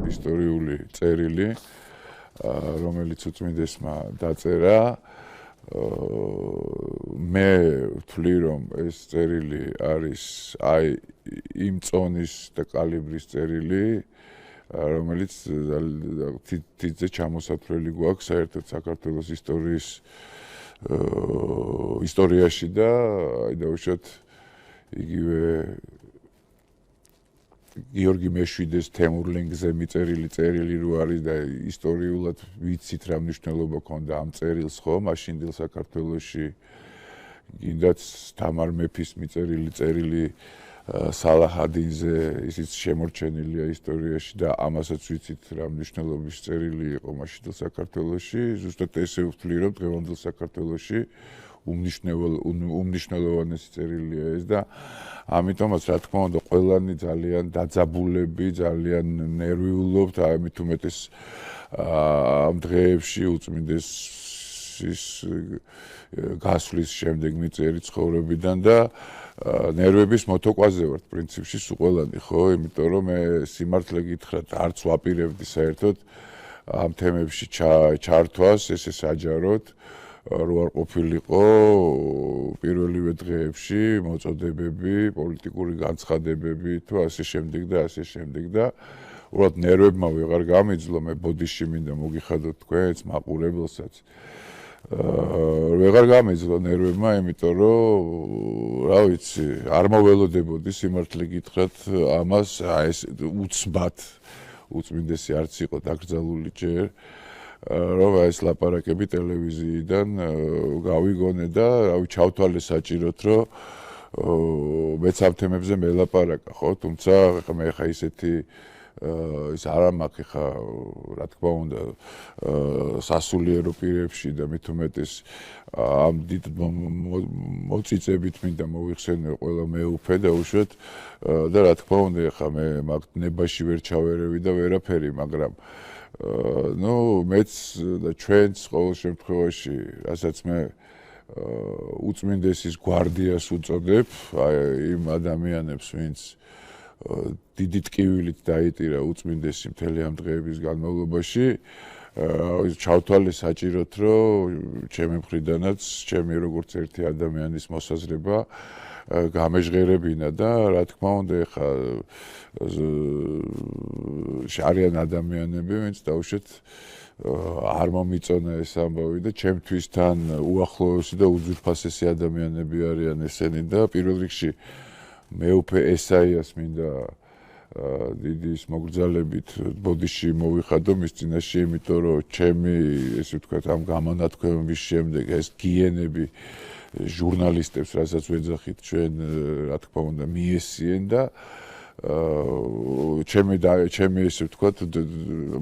ისტორიული წერილი, რომელიც უწმინდესმა დაწერა. მე ვთვლი, რომ ეს წერილი არის აი იმ წონის და კალიბრის წერილი, რომელიც თითზე ჩამოსათვლელი გვაქვს საერთოდ საქართველოს ისტორიაში და აი დავუშვათ იგივე გიორგი მეშვიდეს თემურლენგზე მიწერილი წერილი რო არის და ისტორიულად ვიცით რა მნიშვნელობა ჰქონდა ამ წერილს ხო მაშინდელ საქართველოში კიდაც თამარ მეფის მიწერილი წერილი სალაჰადინზე ისიც შემორჩენილია ისტორიაში და ამასაც ვიცით რა მნიშვნელობის წერილი იყო მაშინდელ საქართველოში ზუსტად ესე ვთვლი რომ დღევანდელ საქართველოში უმნიშვნელოვანესი წერილია ეს და ამიტომაც რა თქმა უნდა ყველანი ძალიან დაძაბულები ძალიან ნერვიულობთ ამით უმეტეს ამ დღეებში უწმინდესის გასვლის შემდეგ მიწერი ცხოვრებიდან და ნერვების მოტოკვაზე ვართ პრინციპში სულ ყველანი ხო იმიტომ რომ მე სიმართლე გითხრათ არც ვაპირებდი საერთოდ ამ თემებში ჩართვას ესე საჯაროდ რო არ ყოფილიყო პირველივე დღეებში მოწოდებები, პოლიტიკური განცხადებები თუ ასე შემდეგ და უბრალოდ ნერვებმა ვეღარ გამიძლო მე ბოდიში მინდა მოგიხადოთ თქვენც მაყურებელსაც ვეღარ გამიძლო ნერვებმა იმიტომ რომ რა ვიცი არ მოველოდებოდი სიმართლე გითხრათ ამას აი ეს უცბად უწმინდესი არც იყო დაკრძალული ჯერ რომ ეს ლაპარაკები ტელევიზიიდან გავიგონე და რავი ჩავთვალე საჭიროდ რომ მეც ამ თემებზე მელაპარაკა ხო თუმცა მე ხა ისეთი ის არ მაქვს ხა რა თქმა უნდა სასულიერო პირებში და მით უმეტეს ამ დიდ მოწიწებით მინდა მოვიხსენე ყველა მეუფე და უშუალოდ და რა თქმა უნდა ხა მე მაგ ნებაში ვერ ჩავერევი და ვერაფერი მაგრამ ну მეც და ჩვენც ყოველ შემთხვევაში რასაც მე უწმინდესის გვარდიას უწოდებ აი იმ ადამიანებს ვინც დიდი ტკივილით დაიტირა უწმინდესი მთელი ამ დღეების განმავლობაში ჩავთვალე საჭიროდ რომ ჩემი მხრიდანაც ჩემი როგორც ერთი ადამიანის მოსაზრება გამეჟღერებინა და რა თქმა უნდა ეხა არიან ადამიანები ვინც დაუშვათ არ მომიწონა ეს ამბავი და ჩემთვის თან უახლოესი და უძვირფასესი ადამიანები არიან ესენი და პირველ რიგში მეუფე ესაიას მინდა დიდი ის მოგრძალებით ბოდიში მოვიხადო მის წინაშე იმიტომ რომ ჩემი ესე ვთქვათ ამ გამონათქვამების შემდეგ ეს გიენები ჟურნალისტებს რასაც ვეძახით ჩვენ რა თქმა უნდა მიესიენ და ჩემი ესე ვთქვათ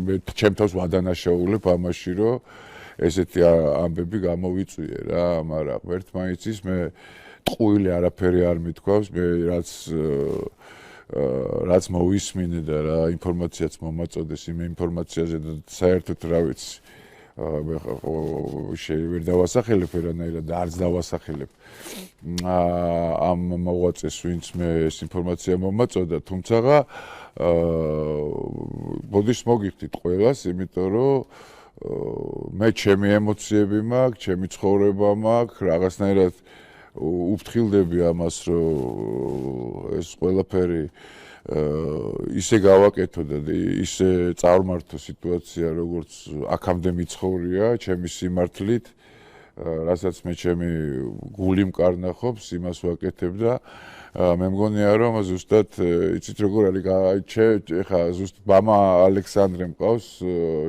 მე ჩემთავს ვადანაშაულებ ამაში რომ ესეთი ამბები გამოვიწვიე რა მაგრამ ერთმანეთის მე ტყუილი არაფერი არ მithქვავს მე რაც მოვისმინე და რა ინფორმაციაც მომაწოდეს იმ ინფორმაციაზე და საერთოდ რა ვიცი ვერ დავასახელებ ვერანაირად და არც დავასახელებ ამ მოღვაწეს ვინც მე ეს ინფორმაცია მომაწოდა თუმცა ბოდიშს მოგიხდით ყველას იმიტომ რომ მე ჩემი ემოციები მაქვს ჩემი ცხოვრება მაქვს რაღაცნაირად უფრთხილდები ამას რომ ეს ყველაფერი ისე გავაკეთო და ისე წარმართო სიტუაცია როგორც აქამდე მიცხოვრია ჩემი სიმართლით რასაც მე ჩემი გული მკარნახობს იმას ვაკეთებ და მე მგონია რომ ზუსტად იცით როგორ არის ეხა ზუსტად მამა ალექსანდრე მყავს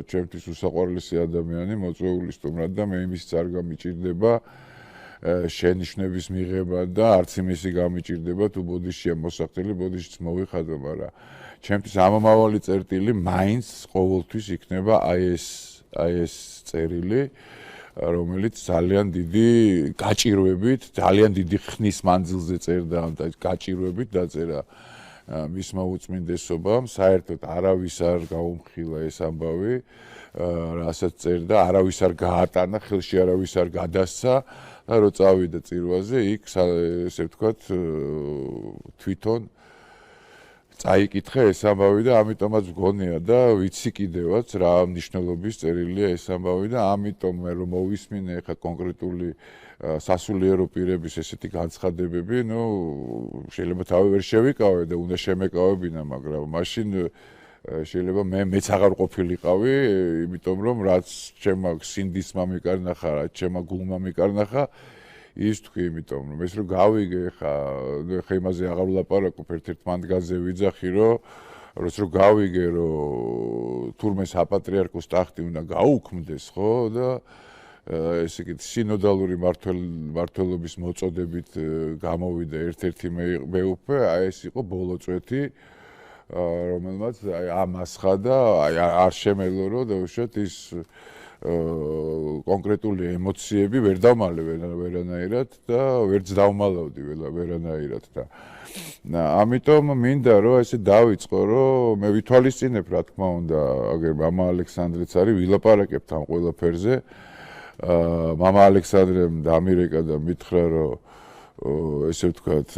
ჩემთვის უსაყვარლესი ადამიანი მოწვეული სტუმრად და მე იმის არ გამიჭირდება შენიშვნების მიღება და არც იმისი გამიჭირდება თუ ბოდიშია მოსახდელი ბოდიშიც მოვიხადო მაგრამ ჩემთვის ამომავალი წერტილი მაინც ყოველთვის იქნება აი ეს წერილი რომელიც ძალიან დიდი გაჭირვებით ძალიან დიდი ხნის მანძილზე წერდა და გაჭირვებით დაწერა მისმა უწმინდესობამ საერთოდ არავის არ გაუმხილა ეს ამბავი რასაც წერდა არავის არ გაატანა ხელში არავის არ გადასცა და რო წავიდა წირვაზე იქ ესე ვთქვათ თვითონ წაიკითხე ეს ამბავი და ამიტომაც მგონია და ვიცი კიდევაც რა მნიშვნელობის წერილია ეს ამბავი და ამიტომ მე რომ მოვისმინე ხა კონკრეტული სასულიერო პირების ესეთი განცხადებები, ნუ შეიძლება თავი ვერ შევიკავე და უნდა შემეკავებინა, მაგრამ მაშინ შეიძლება მეც აღარ ყოფილიყავი, იმიტომ რომ რაც ჩემმა სინდისმა მიკარნახა, რაც ჩემმა გულმა მიკარნახა, ის თქვი, იმიტომ რომ ეს რომ გავიგე ხა იმაზე აღარ ვლაპარაკობ, ერთ-ერთ მანდგაზე ვიძახი, რომ გავიგე, რომ თურმე საპატრიარქოს ტახტი უნდა გაუქმდეს, ხო და ესე იგი სინოდალური მმართველობის მოწოდებით გამოვიდა ერთ-ერთი მეუფე, აი ეს იყო ბოლო წვეთი, რომელმაც ამ ასხადა, არ შემელო რომ დაუშვათ ის კონკრეტული ემოციები ვერ დავმალე ვერანაირად და ვერც დავმალავდი ვერანაირად და ამიტომ მინდა რომ ესე დავიწყო რომ მე ვითვალისწინებ რა თქმა უნდა აგერ მამა ალექსანდრეც არის ვილაპარაკებთ ამ ყველაფერზე მამა ალექსანდრემ დამირეკა და მითხრა რომ ესე ვთქვათ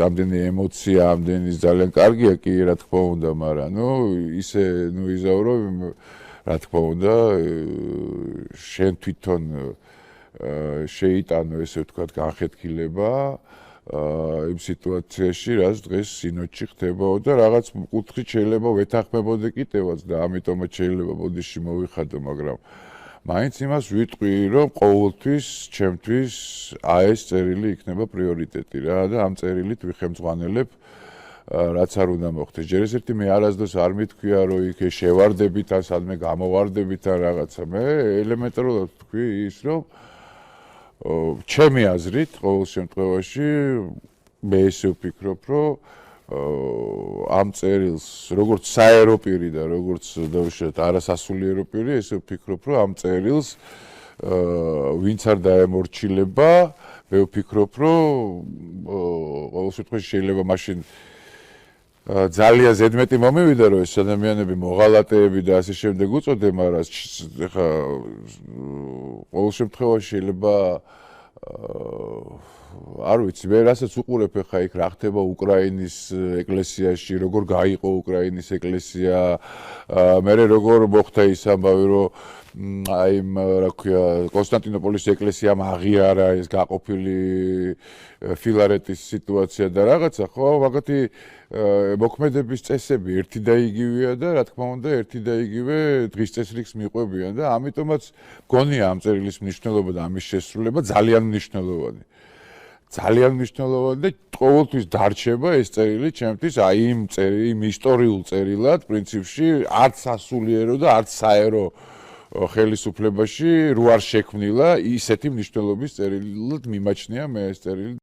ამდენი ემოცია ამდენი ძალიან კარგია კი რა თქმა უნდა მაგრამ ნუ ისე ნუ იზავრო რა თქმა უნდა შენ თვითონ შეიტანო ესე ვთქვათ განხეთქილება იმ სიტუაციაში რაც დღეს სინოდში ხდებაო და რაღაც კუთხით შეიძლება ვეთანხმებოდე კიდევაც და ამიტომაც შეიძლება ბოდიში მოვიხადო მაგრამ მაინც იმას ვიტყვი რომ ყოველთვის ჩემთვის ეს წერილი იქნება პრიორიტეტი რა და ამ წერილით ვიხემძღვანელებ რაც არ უნდა მოხდეს. ჯერ ერთი მე არასდროს არ მithქვია რომ იქ შევარდებით ან სადმე გამოვარდებით ან რაღაცა. მე ელემენტარულად ვთქვი ის რომ ჩემი აზრით ყოველ შემთხვევაში მე ესე ვფიქრობ რომ ამ წერილს როგორც საერო პირი და როგორც დავუშვათ არასასულიერო პირი ესე ვფიქრობ რომ ამ წერილს ვინც არ დაემორჩილება მე ვფიქრობ რომ ყოველ შემთხვევაში შეიძლება მაშინ ძალიან ზედმეტი მომივიდა რომ ეს ადამიანები მოღალატეები და ასე შემდეგ უწოდე, მაგრამ ეხა ყოველ შემთხვევაში შეიძლება არ ვიცი, მე რასაც უყურებ ახლა იქ რა ხდება უკრაინის ეკლესიაში, როგორ გაიყო უკრაინის ეკლესია, მე როგორ მოხდა ის ამბავი რომ აი რა ქვია კონსტანტინოპოლის ეკლესიამ აღიარა ეს გაყოფილი ფილარეტის სიტუაცია და რაღაცა ხო მაგათი მოქმედების წესები ერთი და იგივეა და რა თქმა უნდა ერთი და იგივე დღის წესრიგს მიყვებიან და ამიტომაც გონია ამ წერილის მნიშვნელობა და ამის შესრულება ძალიან მნიშვნელოვანი და ყოველთვის დარჩება ეს წერილი ჩემთვის აი იმ ისტორიულ წერილად პრინციპში არც სასულიერო და არც საერო ხელისუფლებაში რო არ შექმნილა ისეთი მნიშვნელობის წერილად მიმაჩნია მე ეს წერილი